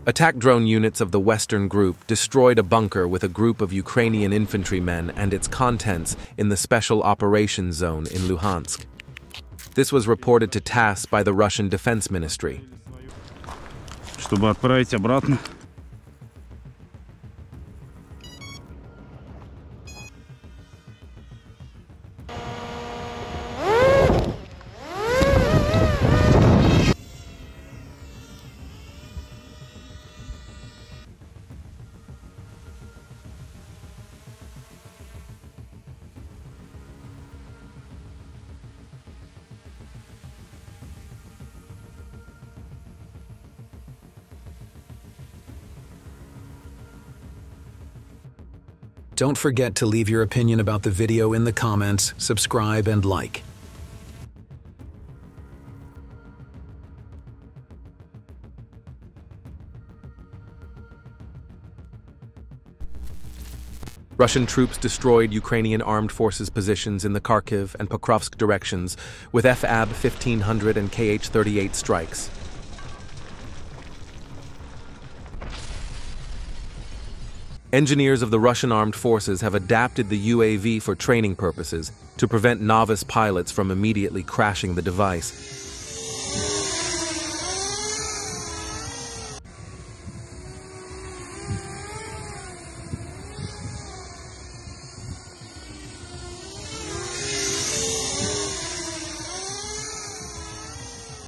Attack drone units of the Western Group destroyed a bunker with a group of Ukrainian infantrymen and its contents in the Special Operations Zone in Luhansk. This was reported to TASS by the Russian Defense Ministry. Чтобы отправить обратно. Don't forget to leave your opinion about the video in the comments, subscribe, and like. Russian troops destroyed Ukrainian armed forces positions in the Kharkiv and Pokrovsk directions with FAB 1500 and KH-38 strikes. Engineers of the Russian armed forces have adapted the UAV for training purposes to prevent novice pilots from immediately crashing the device.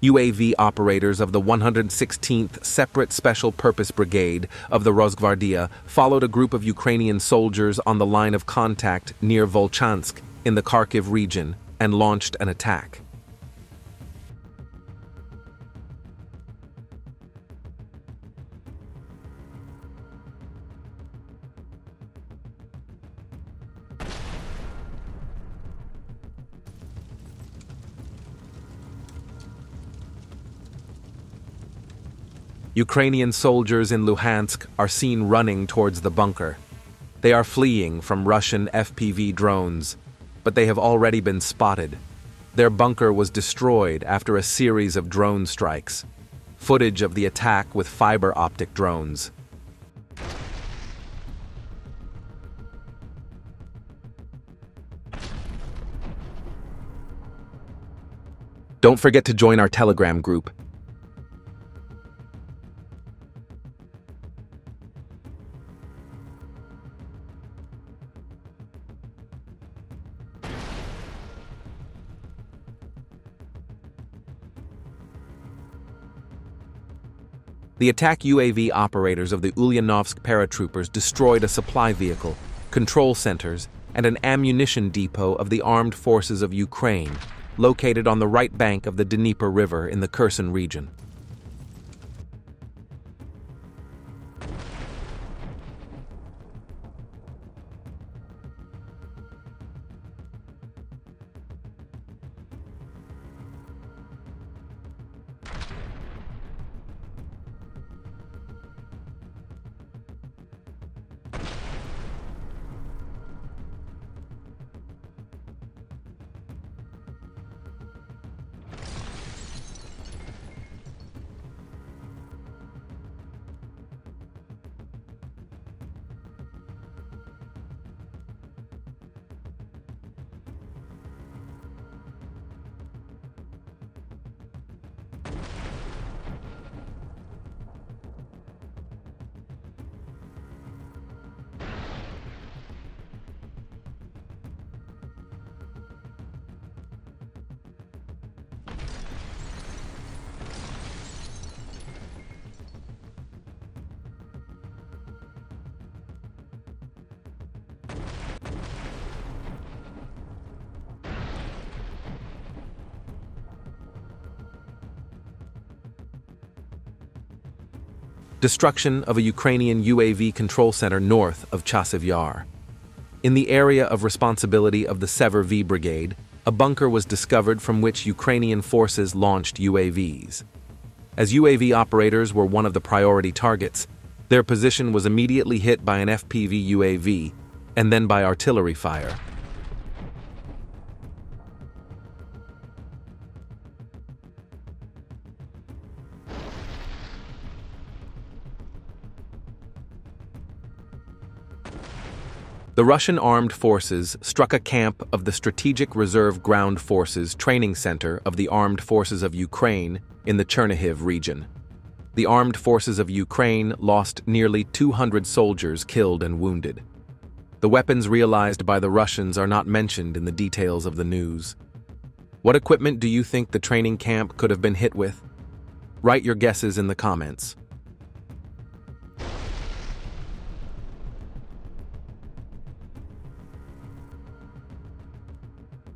UAV operators of the 116th Separate Special Purpose Brigade of the Rosgvardia followed a group of Ukrainian soldiers on the line of contact near Volchansk in the Kharkiv region and launched an attack. Ukrainian soldiers in Luhansk are seen running towards the bunker. They are fleeing from Russian FPV drones, but they have already been spotted. Their bunker was destroyed after a series of drone strikes. Footage of the attack with fiber optic drones. Don't forget to join our Telegram group. The attack UAV operators of the Ulyanovsk paratroopers destroyed a supply vehicle, control centers, and an ammunition depot of the armed forces of Ukraine, located on the right bank of the Dnieper River in the Kherson region. Destruction of a Ukrainian UAV control center north of Chasiv Yar. In the area of responsibility of the Sever V Brigade, a bunker was discovered from which Ukrainian forces launched UAVs. As UAV operators were one of the priority targets, their position was immediately hit by an FPV UAV and then by artillery fire. The Russian armed forces struck a camp of the Strategic Reserve Ground Forces Training Center of the Armed Forces of Ukraine in the Chernihiv region. The armed forces of Ukraine lost nearly 200 soldiers killed and wounded. The weapons realized by the Russians are not mentioned in the details of the news. What equipment do you think the training camp could have been hit with? Write your guesses in the comments.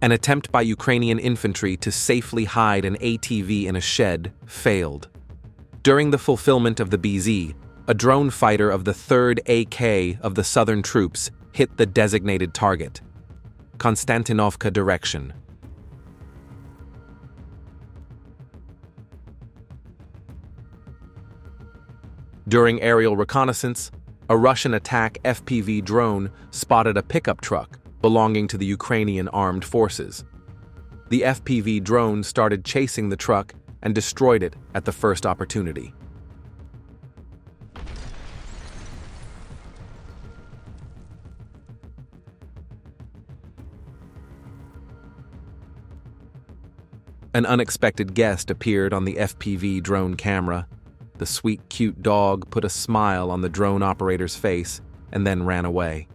An attempt by Ukrainian infantry to safely hide an ATV in a shed failed. During the fulfillment of the BZ, a drone fighter of the 3rd AK of the Southern troops hit the designated target, Konstantinovka direction. During aerial reconnaissance, a Russian attack FPV drone spotted a pickup truck belonging to the Ukrainian armed forces. The FPV drone started chasing the truck and destroyed it at the first opportunity. An unexpected guest appeared on the FPV drone camera. The sweet, cute dog put a smile on the drone operator's face and then ran away.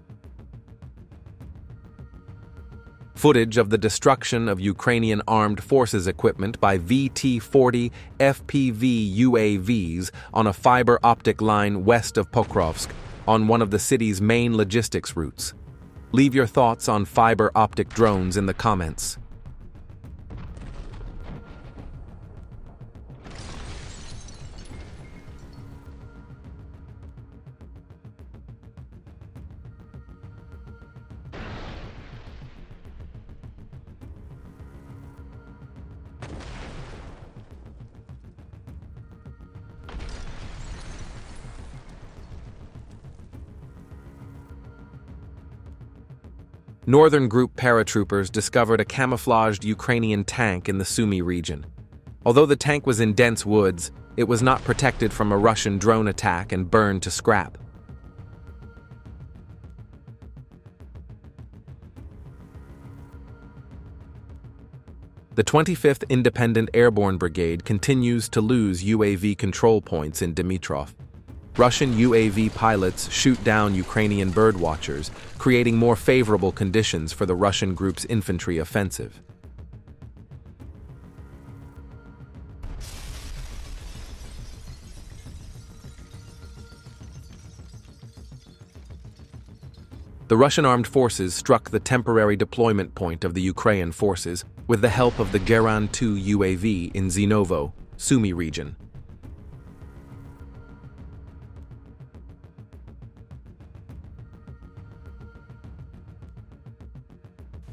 Footage of the destruction of Ukrainian armed forces equipment by VT-40 FPV UAVs on a fiber optic line west of Pokrovsk on one of the city's main logistics routes. Leave your thoughts on fiber optic drones in the comments. Northern Group paratroopers discovered a camouflaged Ukrainian tank in the Sumy region. Although the tank was in dense woods, it was not protected from a Russian drone attack and burned to scrap. The 25th Independent Airborne Brigade continues to lose UAV control points in Dmitrov. Russian UAV pilots shoot down Ukrainian birdwatchers, creating more favorable conditions for the Russian group's infantry offensive. The Russian armed forces struck the temporary deployment point of the Ukrainian forces with the help of the Geran-2 UAV in Zinovo, Sumy region.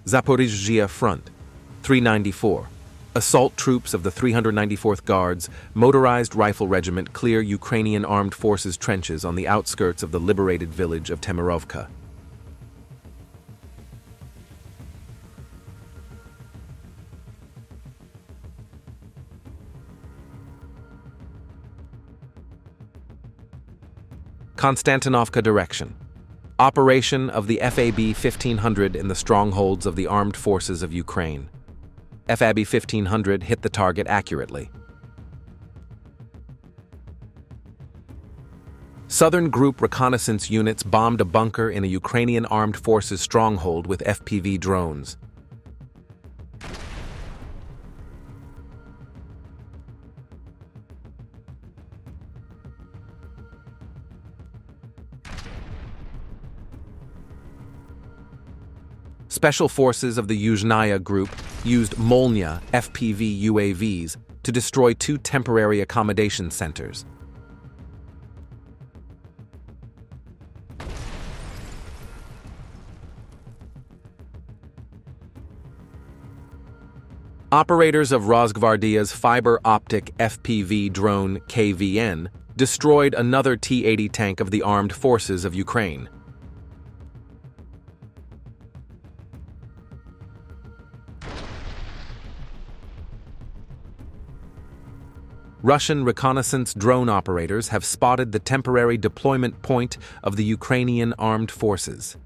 Zaporizhzhia Front, 394. Assault troops of the 394th Guards Motorized Rifle Regiment clear Ukrainian armed forces trenches on the outskirts of the liberated village of Temirovka. Konstantinovka direction. Operation of the FAB 1500 in the strongholds of the armed forces of Ukraine. FAB 1500 hit the target accurately. Southern Group reconnaissance units bombed a bunker in a Ukrainian armed forces stronghold with FPV drones. Special forces of the Yuzhnaya Group used Molnya FPV UAVs to destroy 2 temporary accommodation centers. Operators of Rosgvardia's fiber optic FPV drone KVN destroyed another T-80 tank of the armed forces of Ukraine. Russian reconnaissance drone operators have spotted the temporary deployment point of the Ukrainian armed forces.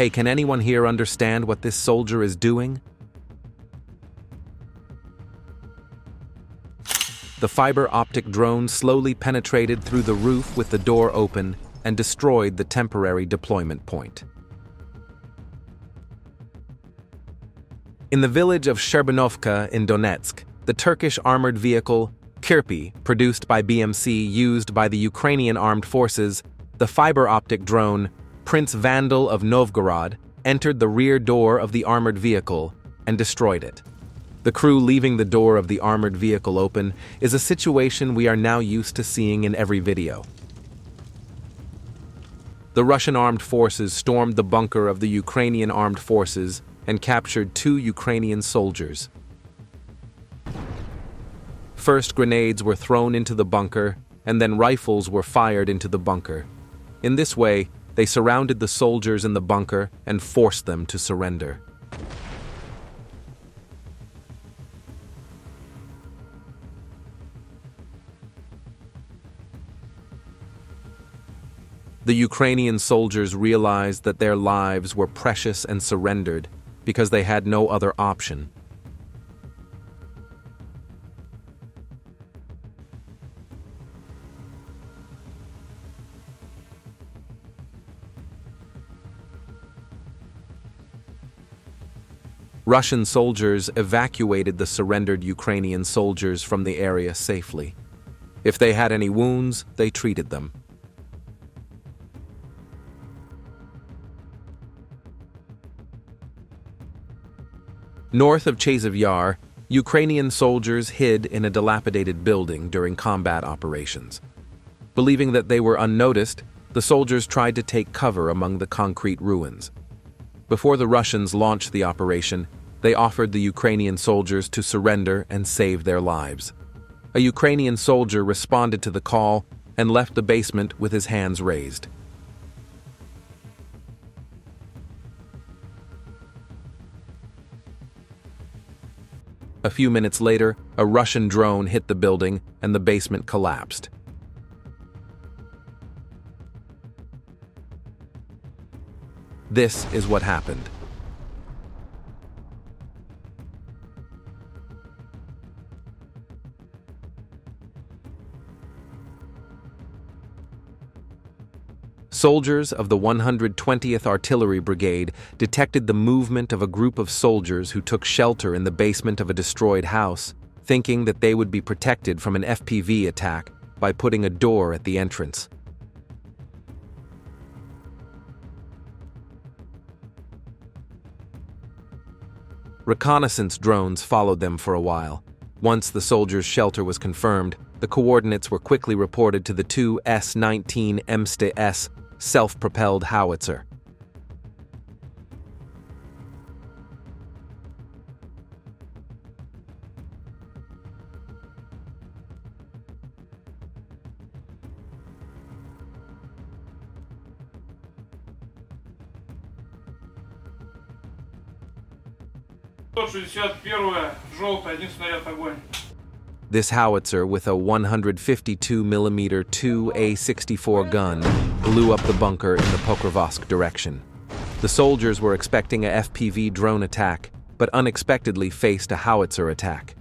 Hey, can anyone here understand what this soldier is doing? The fiber optic drone slowly penetrated through the roof with the door open and destroyed the temporary deployment point. In the village of Sherbanovka in Donetsk, the Turkish armored vehicle Kirpi, produced by BMC, used by the Ukrainian armed forces, the fiber optic drone Prince Vandal of Novgorod entered the rear door of the armored vehicle and destroyed it. The crew leaving the door of the armored vehicle open is a situation we are now used to seeing in every video. The Russian armed forces stormed the bunker of the Ukrainian armed forces and captured 2 Ukrainian soldiers. First, grenades were thrown into the bunker, and then rifles were fired into the bunker. In this way, they surrounded the soldiers in the bunker and forced them to surrender. The Ukrainian soldiers realized that their lives were precious and surrendered because they had no other option. Russian soldiers evacuated the surrendered Ukrainian soldiers from the area safely. If they had any wounds, they treated them. North of Chasiv Yar, Ukrainian soldiers hid in a dilapidated building during combat operations. Believing that they were unnoticed, the soldiers tried to take cover among the concrete ruins. Before the Russians launched the operation, they offered the Ukrainian soldiers to surrender and save their lives. A Ukrainian soldier responded to the call and left the basement with his hands raised. A few minutes later, a Russian drone hit the building and the basement collapsed. This is what happened. Soldiers of the 120th Artillery Brigade detected the movement of a group of soldiers who took shelter in the basement of a destroyed house, thinking that they would be protected from an FPV attack by putting a door at the entrance. Reconnaissance drones followed them for a while. Once the soldiers' shelter was confirmed, the coordinates were quickly reported to the 2 S-19 MST-S self-propelled howitzer. This howitzer, with a 152mm 2A64 gun, blew up the bunker in the Pokrovsk direction. The soldiers were expecting a FPV drone attack, but unexpectedly faced a howitzer attack.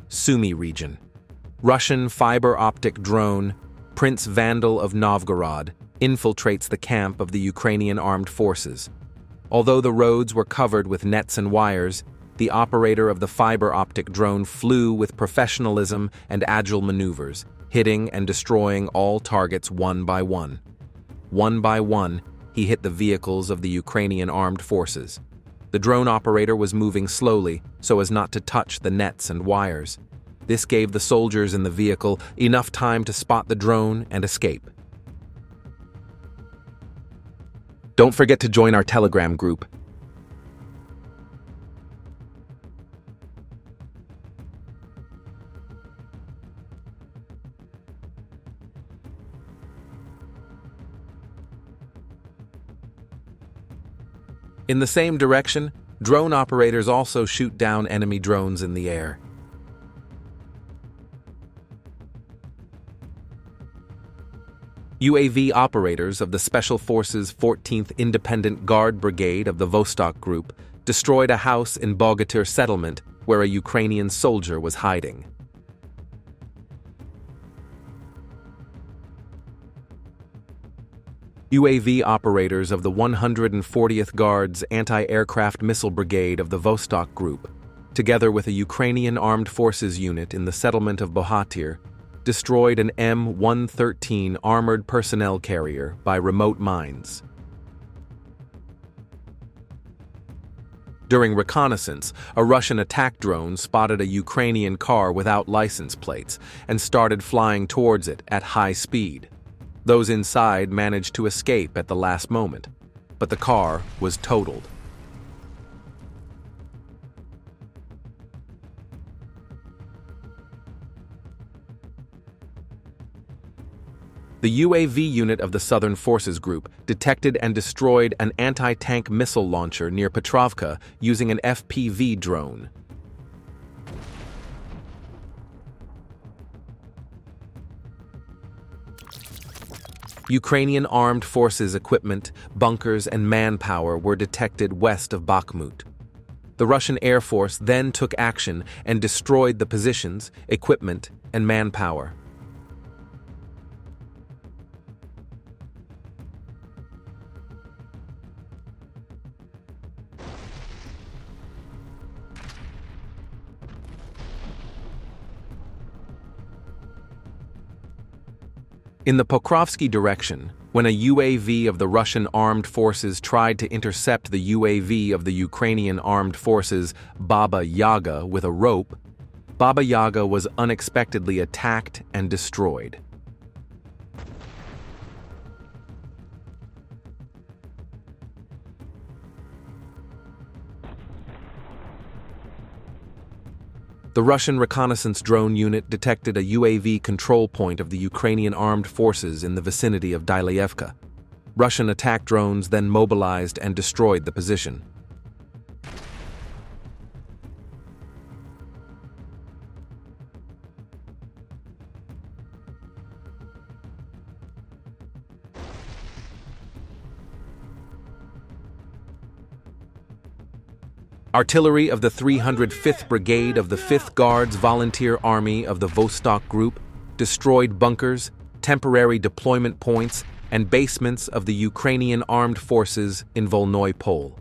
Sumy region. Russian fiber optic drone Prince Vandal of Novgorod infiltrates the camp of the Ukrainian armed forces. Although the roads were covered with nets and wires, the operator of the fiber optic drone flew with professionalism and agile maneuvers, hitting and destroying all targets one by one. One by one, he hit the vehicles of the Ukrainian armed forces. The drone operator was moving slowly so as not to touch the nets and wires. This gave the soldiers in the vehicle enough time to spot the drone and escape. Don't forget to join our Telegram group. In the same direction, drone operators also shoot down enemy drones in the air. UAV operators of the Special Forces 14th Independent Guard Brigade of the Vostok Group destroyed a house in Bogatyr settlement where a Ukrainian soldier was hiding. UAV operators of the 140th Guards Anti-Aircraft Missile Brigade of the Vostok Group, together with a Ukrainian Armed Forces unit in the settlement of Bogatyr, destroyed an M113 armored personnel carrier by remote mines. During reconnaissance, a Russian attack drone spotted a Ukrainian car without license plates and started flying towards it at high speed. Those inside managed to escape at the last moment, but the car was totaled. The UAV unit of the Southern Forces Group detected and destroyed an anti-tank missile launcher near Petrovka using an FPV drone. Ukrainian armed forces equipment, bunkers, and manpower were detected west of Bakhmut. The Russian Air Force then took action and destroyed the positions, equipment, and manpower. In the Pokrovsky direction, when a UAV of the Russian armed forces tried to intercept the UAV of the Ukrainian armed forces Baba Yaga with a rope, Baba Yaga was unexpectedly attacked and destroyed. The Russian reconnaissance drone unit detected a UAV control point of the Ukrainian armed forces in the vicinity of Dylyevka. Russian attack drones then mobilized and destroyed the position. Artillery of the 305th Brigade of the 5th Guards Volunteer Army of the Vostok Group destroyed bunkers, temporary deployment points, and basements of the Ukrainian armed forces in Volnoy Pole.